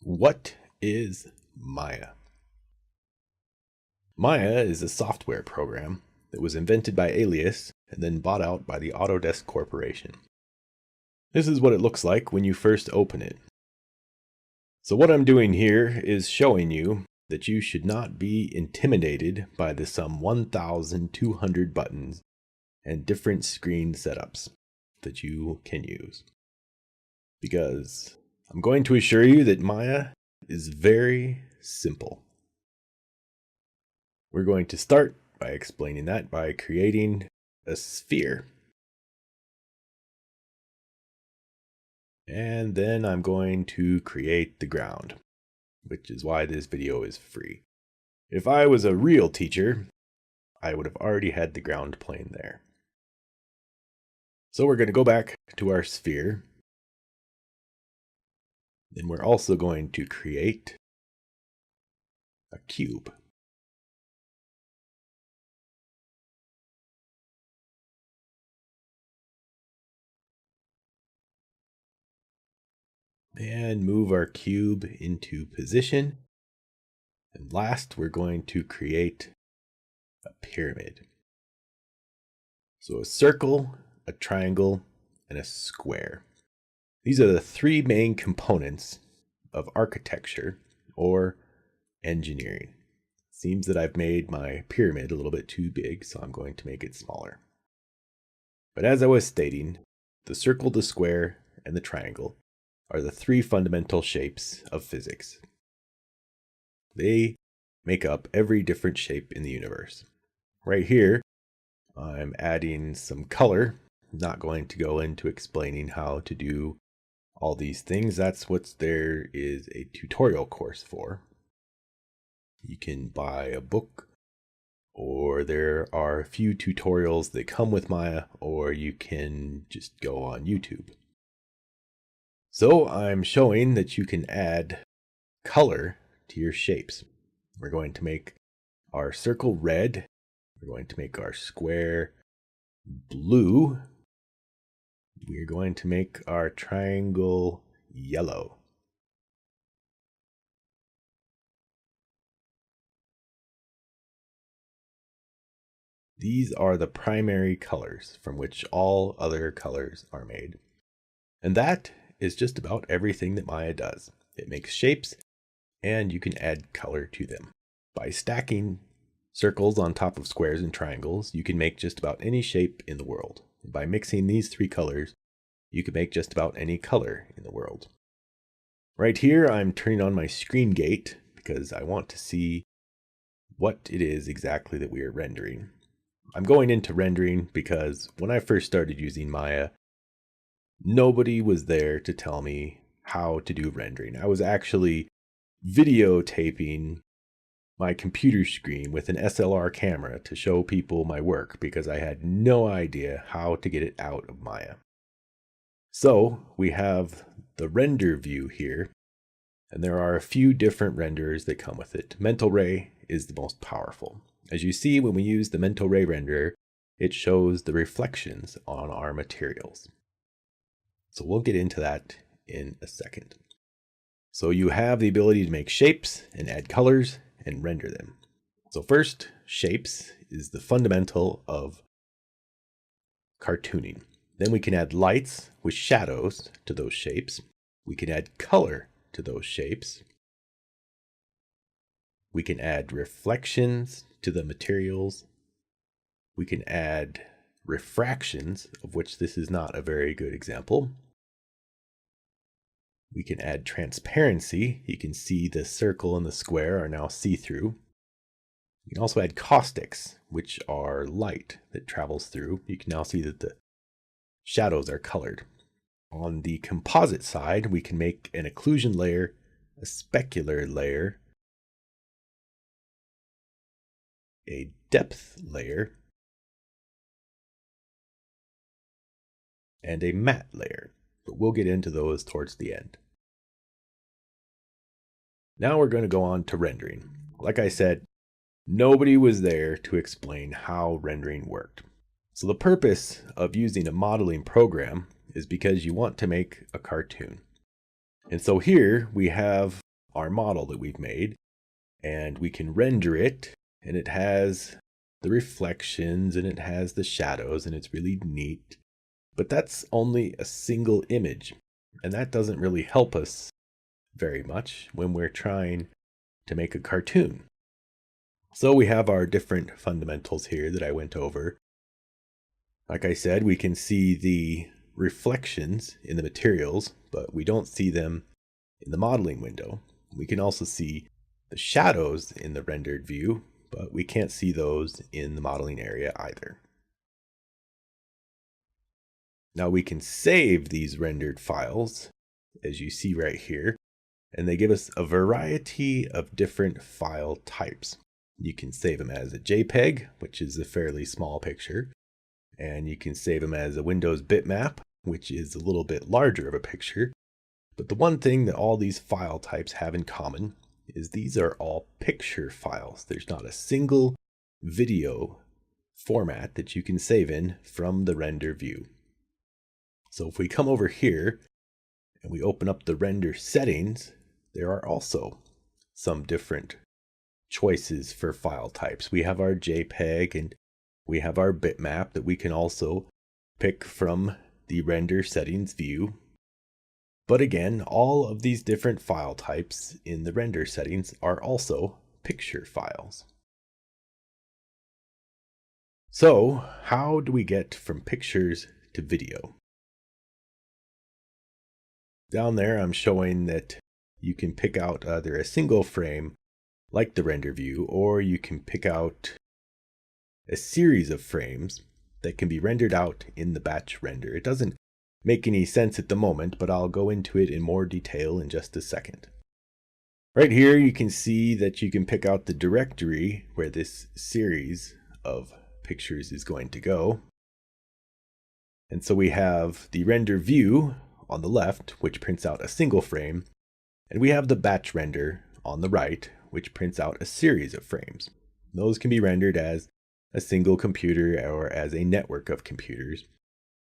What is Maya? Maya is a software program that was invented by Alias and then bought out by the Autodesk Corporation. This is what it looks like when you first open it. So what I'm doing here is showing you that you should not be intimidated by the some 1,200 buttons and different screen setups that you can use. Because I'm going to assure you that Maya is very simple. We're going to start by explaining that by creating a sphere. And then I'm going to create the ground, which is why this video is free. If I was a real teacher, I would have already had the ground plane there. So we're going to go back to our sphere. Then we're also going to create a cube. And move our cube into position. And last, we're going to create a pyramid. So a circle, a triangle, and a square. These are the three main components of architecture or engineering. Seems that I've made my pyramid a little bit too big, so I'm going to make it smaller. But as I was stating, the circle, the square, and the triangle are the three fundamental shapes of physics. They make up every different shape in the universe. Right here, I'm adding some color. I'm not going to go into explaining how to do all these things. That's what there is a tutorial course for. You can buy a book, or there are a few tutorials that come with Maya, or you can just go on YouTube. So I'm showing that you can add color to your shapes. We're going to make our circle red. We're going to make our square blue. We're going to make our triangle yellow. These are the primary colors from which all other colors are made. And that is just about everything that Maya does. It makes shapes, and you can add color to them. By stacking circles on top of squares and triangles, you can make just about any shape in the world. And by mixing these three colors, you can make just about any color in the world. Right here, I'm turning on my screen gate because I want to see what it is exactly that we are rendering. I'm going into rendering because when I first started using Maya, nobody was there to tell me how to do rendering. I was actually videotaping my computer screen with an SLR camera to show people my work because I had no idea how to get it out of Maya. So we have the render view here, and there are a few different renders that come with it. Mental Ray is the most powerful. As you see, when we use the Mental Ray renderer, it shows the reflections on our materials. So we'll get into that in a second. So you have the ability to make shapes and add colors and render them. So first, shapes is the fundamental of cartooning. Then we can add lights with shadows to those shapes. We can add color to those shapes. We can add reflections to the materials. We can add refractions, of which this is not a very good example. We can add transparency. You can see the circle and the square are now see-through. You can also add caustics, which are light that travels through. You can now see that the shadows are colored. On the composite side, we can make an occlusion layer, a specular layer, a depth layer, and a matte layer. But we'll get into those towards the end. Now we're going to go on to rendering. Like I said, nobody was there to explain how rendering worked. So the purpose of using a modeling program is because you want to make a cartoon. And so here we have our model that we've made, and we can render it, and it has the reflections and it has the shadows, and it's really neat. But that's only a single image, and that doesn't really help us very much when we're trying to make a cartoon. So we have our different fundamentals here that I went over. Like I said, we can see the reflections in the materials, but we don't see them in the modeling window. We can also see the shadows in the rendered view, but we can't see those in the modeling area either. Now we can save these rendered files, as you see right here, and they give us a variety of different file types. You can save them as a JPEG, which is a fairly small picture, and you can save them as a Windows bitmap, which is a little bit larger of a picture. But the one thing that all these file types have in common is these are all picture files. There's not a single video format that you can save in from the render view. So if we come over here and we open up the render settings, there are also some different choices for file types. We have our JPEG and we have our bitmap that we can also pick from the render settings view. But again, all of these different file types in the render settings are also picture files. So how do we get from pictures to video? Down there, I'm showing that you can pick out either a single frame like the render view, or you can pick out a series of frames that can be rendered out in the batch render. It doesn't make any sense at the moment, but I'll go into it in more detail in just a second. Right here, you can see that you can pick out the directory where this series of pictures is going to go. And so we have the render view on the left, which prints out a single frame, and we have the batch render on the right, which prints out a series of frames. Those can be rendered as a single computer or as a network of computers.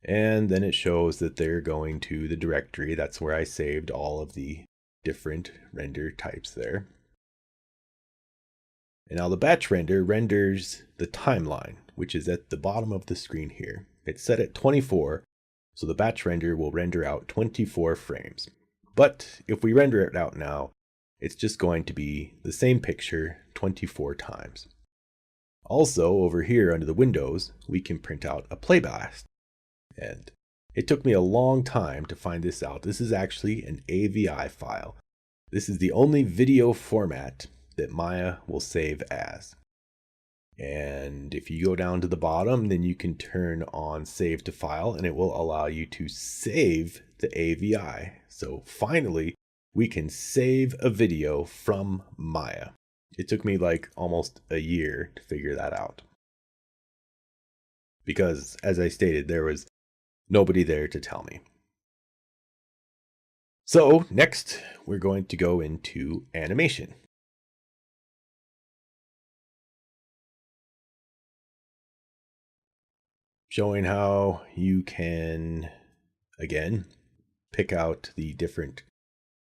And then it shows that they're going to the directory. That's where I saved all of the different render types there. And now the batch render renders the timeline, which is at the bottom of the screen here. It's set at 24, so the batch render will render out 24 frames. But if we render it out now, it's just going to be the same picture 24 times. Also, over here under the windows, we can print out a playblast. And it took me a long time to find this out. This is actually an AVI file. This is the only video format that Maya will save as. And if you go down to the bottom, then you can turn on Save to File, and it will allow you to save the AVI. So finally, we can save a video from Maya. It took me like almost a year to figure that out. Because, as I stated, there was nobody there to tell me. So next, we're going to go into animation. Showing how you can, again, pick out the different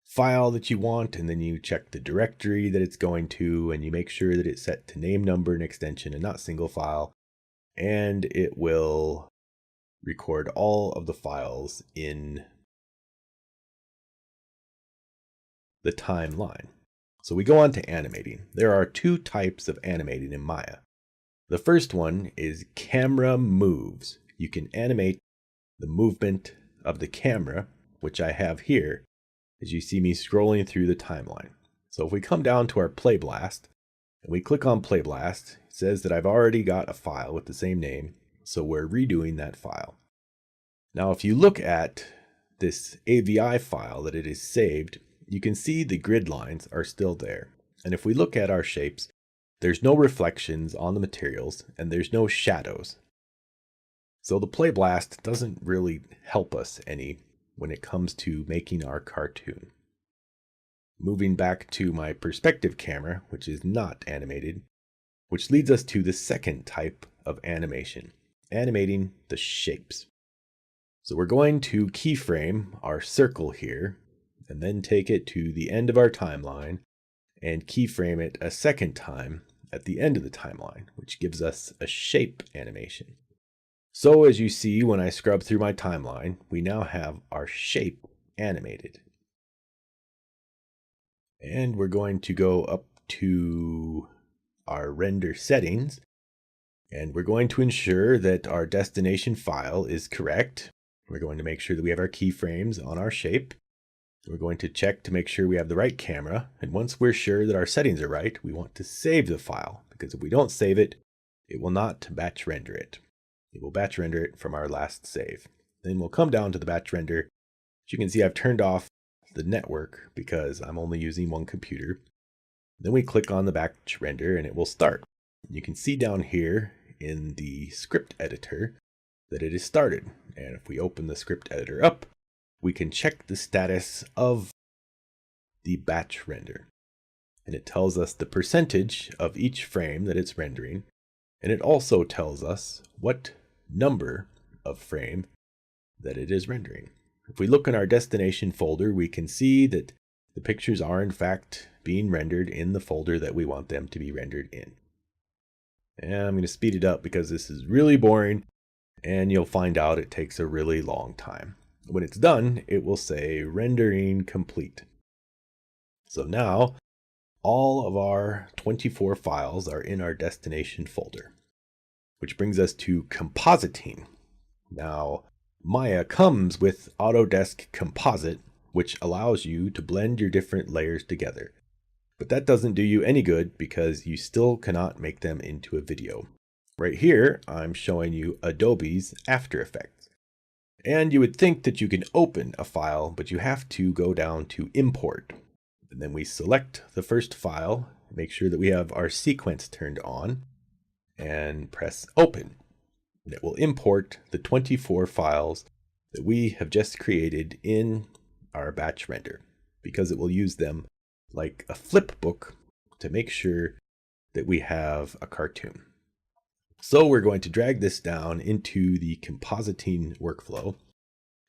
file that you want, and then you check the directory that it's going to, and you make sure that it's set to name, number, and extension, and not single file. And it will record all of the files in the timeline. So we go on to animating. There are two types of animating in Maya. The first one is camera moves. You can animate the movement of the camera, which I have here, as you see me scrolling through the timeline. So if we come down to our Playblast, and we click on Playblast, it says that I've already got a file with the same name, so we're redoing that file. Now if you look at this AVI file that it is saved, you can see the grid lines are still there. And if we look at our shapes, there's no reflections on the materials, and there's no shadows. So the Playblast doesn't really help us any when it comes to making our cartoon. Moving back to my perspective camera, which is not animated, which leads us to the second type of animation, animating the shapes. So we're going to keyframe our circle here, and then take it to the end of our timeline and keyframe it a second time at the end of the timeline, which gives us a shape animation. So as you see, when I scrub through my timeline, we now have our shape animated. And we're going to go up to our render settings, and we're going to ensure that our destination file is correct. We're going to make sure that we have our keyframes on our shape. We're going to check to make sure we have the right camera. And once we're sure that our settings are right, we want to save the file, because if we don't save it, it will not batch render it. It will batch render it from our last save. Then we'll come down to the batch render. As you can see, I've turned off the network because I'm only using one computer. Then we click on the batch render and it will start. You can see down here in the script editor that it is started. And if we open the script editor up, we can check the status of the batch render. And it tells us the percentage of each frame that it's rendering. And it also tells us what number of frame that it is rendering. If we look in our destination folder, we can see that the pictures are in fact being rendered in the folder that we want them to be rendered in. And I'm going to speed it up because this is really boring and you'll find out it takes a really long time. When it's done, it will say rendering complete. So now all of our 24 files are in our destination folder, which brings us to compositing. Now, Maya comes with Autodesk Composite, which allows you to blend your different layers together. But that doesn't do you any good because you still cannot make them into a video. Right here, I'm showing you Adobe's After Effects. And you would think that you can open a file, but you have to go down to Import. And then we select the first file, make sure that we have our sequence turned on, and press Open. And it will import the 24 files that we have just created in our batch render, because it will use them like a flip book to make sure that we have a cartoon. So we're going to drag this down into the compositing workflow.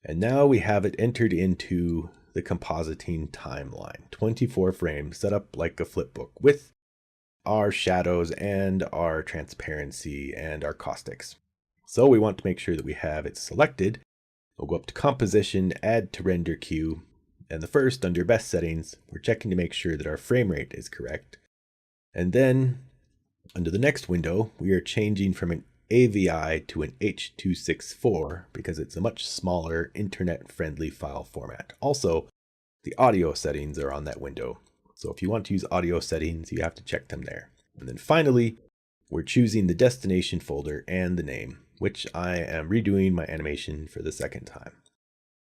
And now we have it entered into the compositing timeline, 24 frames set up like a flip book with our shadows and our transparency and our caustics. So we want to make sure that we have it selected. We'll go up to Composition, Add to Render Queue, and the first, under Best Settings, we're checking to make sure that our frame rate is correct. And then, under the next window, we are changing from an AVI to an H.264 because it's a much smaller internet-friendly file format. Also, the audio settings are on that window. So if you want to use audio settings, you have to check them there. And then finally, we're choosing the destination folder and the name, which I am redoing my animation for the second time.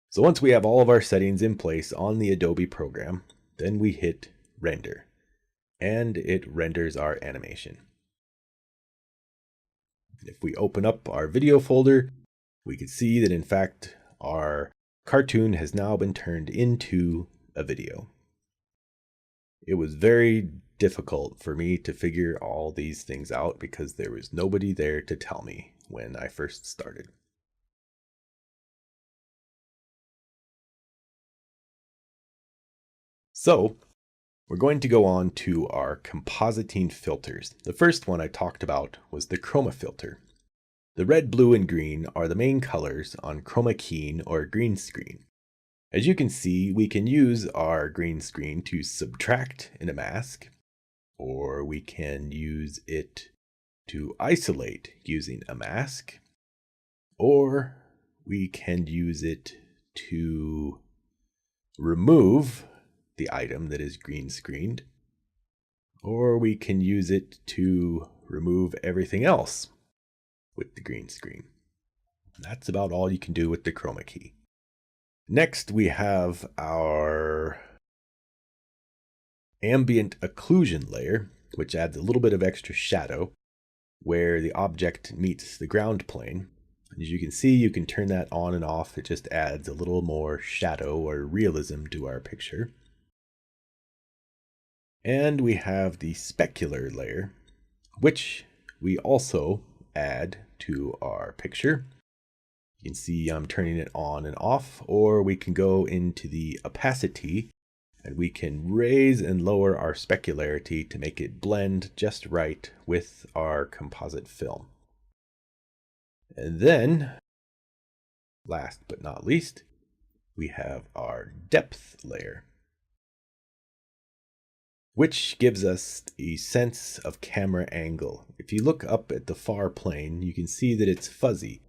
So once we have all of our settings in place on the Adobe program, then we hit Render, and it renders our animation. If we open up our video folder, we can see that in fact our cartoon has now been turned into a video. It was very difficult for me to figure all these things out because there was nobody there to tell me when I first started. So we're going to go on to our compositing filters. The first one I talked about was the Chroma Filter. The red, blue, and green are the main colors on chroma keying or green screen. As you can see, we can use our green screen to subtract in a mask, or we can use it to isolate using a mask, or we can use it to remove the item that is green screened, or we can use it to remove everything else with the green screen. And that's about all you can do with the chroma key. Next, we have our Ambient Occlusion layer, which adds a little bit of extra shadow where the object meets the ground plane. As you can see, you can turn that on and off. It just adds a little more shadow or realism to our picture. And we have the specular layer, which we also add to our picture. You can see I'm turning it on and off, or we can go into the opacity and we can raise and lower our specularity to make it blend just right with our composite film. And then, last but not least, we have our depth layer, which gives us a sense of camera angle. If you look up at the far plane, you can see that it's fuzzy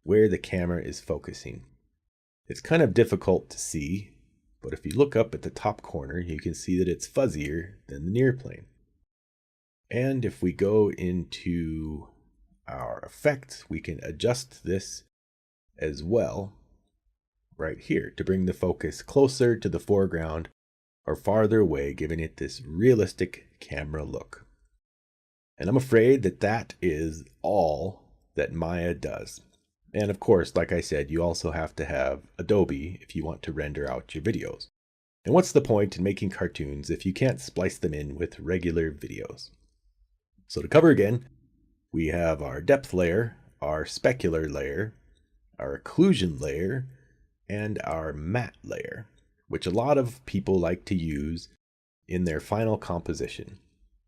where the camera is focusing. It's kind of difficult to see, but if you look up at the top corner, you can see that it's fuzzier than the near plane. And if we go into our effects, we can adjust this as well right here to bring the focus closer to the foreground or farther away, giving it this realistic camera look. And I'm afraid that that is all that Maya does. And of course, like I said, you also have to have Adobe if you want to render out your videos. And what's the point in making cartoons if you can't splice them in with regular videos? So to cover again, we have our depth layer, our specular layer, our occlusion layer, and our matte layer, which a lot of people like to use in their final composition.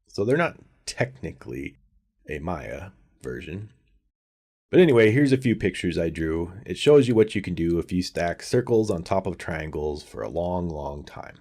So they're not technically a Maya version. But anyway, here's a few pictures I drew. It shows you what you can do if you stack circles on top of triangles for a long, long time.